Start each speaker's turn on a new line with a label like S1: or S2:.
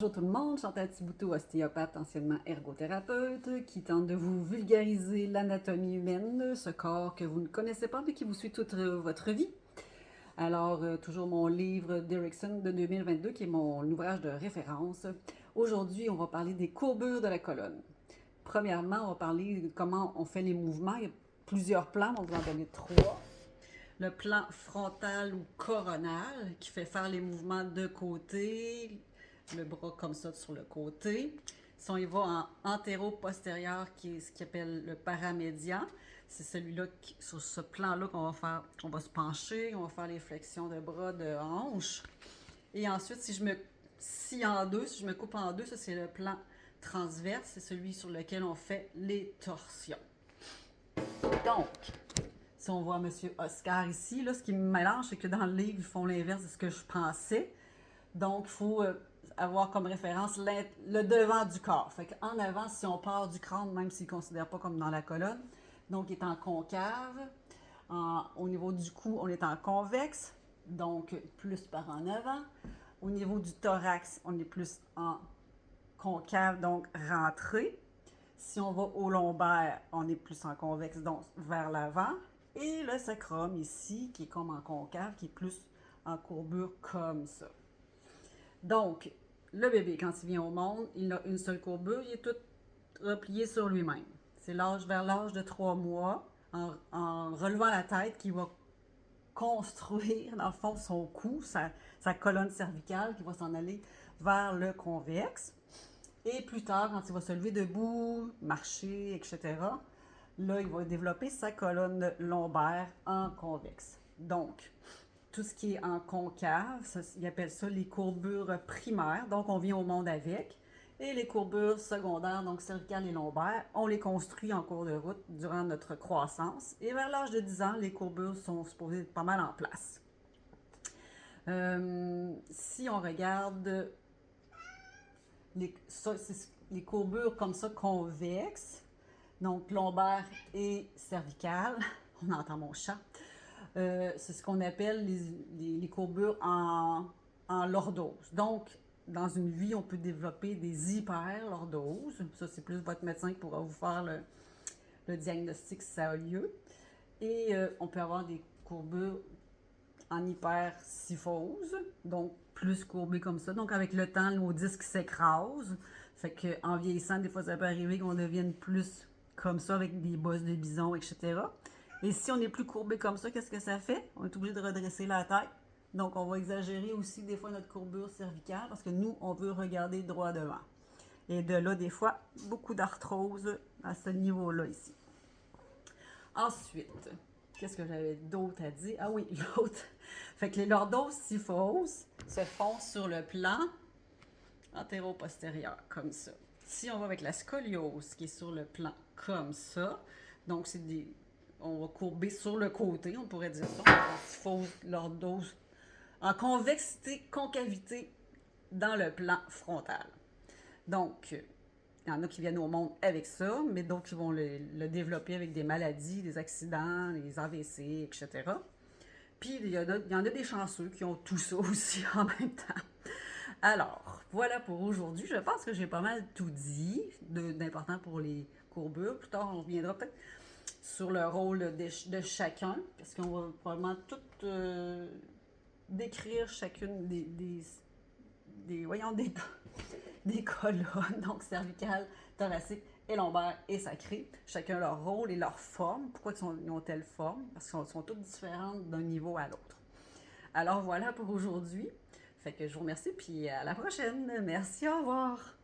S1: Bonjour tout le monde, Chantal Thibouteau, ostéopathe, anciennement ergothérapeute, qui tente de vous vulgariser l'anatomie humaine, ce corps que vous ne connaissez pas mais qui vous suit toute votre vie. Alors, toujours mon livre d'Erickson de 2022, qui est mon ouvrage de référence. Aujourd'hui, on va parler des courbures de la colonne. Premièrement, on va parler de comment on fait les mouvements. Il y a plusieurs plans, on va en donner trois. Le plan frontal ou coronal, qui fait faire les mouvements de côté, le bras comme ça sur le côté. Si on y va en antéro-postérieur, qui est ce qu'on appelle le paramédian, c'est celui-là, sur ce plan-là, qu'on va faire, on va se pencher, on va faire les flexions de bras, de hanches. Et ensuite, si je me coupe en deux, ça c'est le plan transverse, c'est celui sur lequel on fait les torsions. Donc, si on voit M. Oscar ici, là, ce qui me mélange, c'est que dans le livre, ils font l'inverse de ce que je pensais. Donc, il faut avoir comme référence le devant du corps. Fait qu'en avant, si on part du crâne, même s'il ne considère pas comme dans la colonne, donc il est en concave. Au niveau du cou, on est en convexe, donc plus par en avant. Au niveau du thorax, on est plus en concave, donc rentré. Si on va au lombaire, on est plus en convexe, donc vers l'avant. Et le sacrum ici, qui est comme en concave, qui est plus en courbure comme ça. Donc, le bébé, quand il vient au monde, il a une seule courbure, il est tout replié sur lui-même. C'est vers l'âge de 3 mois, en relevant la tête, qu'il va construire, dans le fond, son cou, sa colonne cervicale, qui va s'en aller vers le convexe. Et plus tard, quand il va se lever debout, marcher, etc., là, il va développer sa colonne lombaire en convexe. Donc, tout ce qui est en concave, ils appellent ça les courbures primaires, donc on vient au monde avec. Et les courbures secondaires, donc cervicales et lombaires, on les construit en cours de route durant notre croissance. Et vers l'âge de 10 ans, les courbures sont supposées être pas mal en place. Si on regarde les courbures comme ça convexes, donc lombaire et cervicale, on entend mon chat, c'est ce qu'on appelle les courbures en lordose. Donc, dans une vie, on peut développer des hyperlordoses. Ça, c'est plus votre médecin qui pourra vous faire le diagnostic si ça a lieu. Et on peut avoir des courbures en hypersyphose, donc plus courbées comme ça. Donc, avec le temps, nos disques s'écrasent. Fait qu'en vieillissant, des fois, ça peut arriver qu'on devienne plus comme ça, avec des bosses de bison, etc. Et si on est plus courbé comme ça, qu'est-ce que ça fait? On est obligé de redresser la tête. Donc, on va exagérer aussi des fois notre courbure cervicale parce que nous, on veut regarder droit devant. Et de là, des fois, beaucoup d'arthrose à ce niveau-là ici. Ensuite, qu'est-ce que j'avais d'autre à dire? Ah oui, l'autre. Fait que les lordoses-syphoses se font sur le plan antéro-postérieur, comme ça. Si on va avec la scoliose, qui est sur le plan comme ça, donc on va courber sur le côté, on pourrait dire ça. Syphose, lordose, en convexité, concavité dans le plan frontal. Donc, il y en a qui viennent au monde avec ça, mais d'autres qui vont le développer avec des maladies, des accidents, les AVC, etc. Puis, il y en a des chanceux qui ont tout ça aussi en même temps. Alors, voilà pour aujourd'hui. Je pense que j'ai pas mal tout dit d'important pour les courbures. Plus tard, on reviendra peut-être sur le rôle de chacun, parce qu'on va probablement tout décrire chacune des colonnes, donc cervicales, thoraciques et lombaires et sacrées. Chacun leur rôle et leur forme. Pourquoi ils ont telle forme? Parce qu'elles sont toutes différentes d'un niveau à l'autre. Alors voilà pour aujourd'hui. Fait que je vous remercie, puis à la prochaine. Merci, au revoir.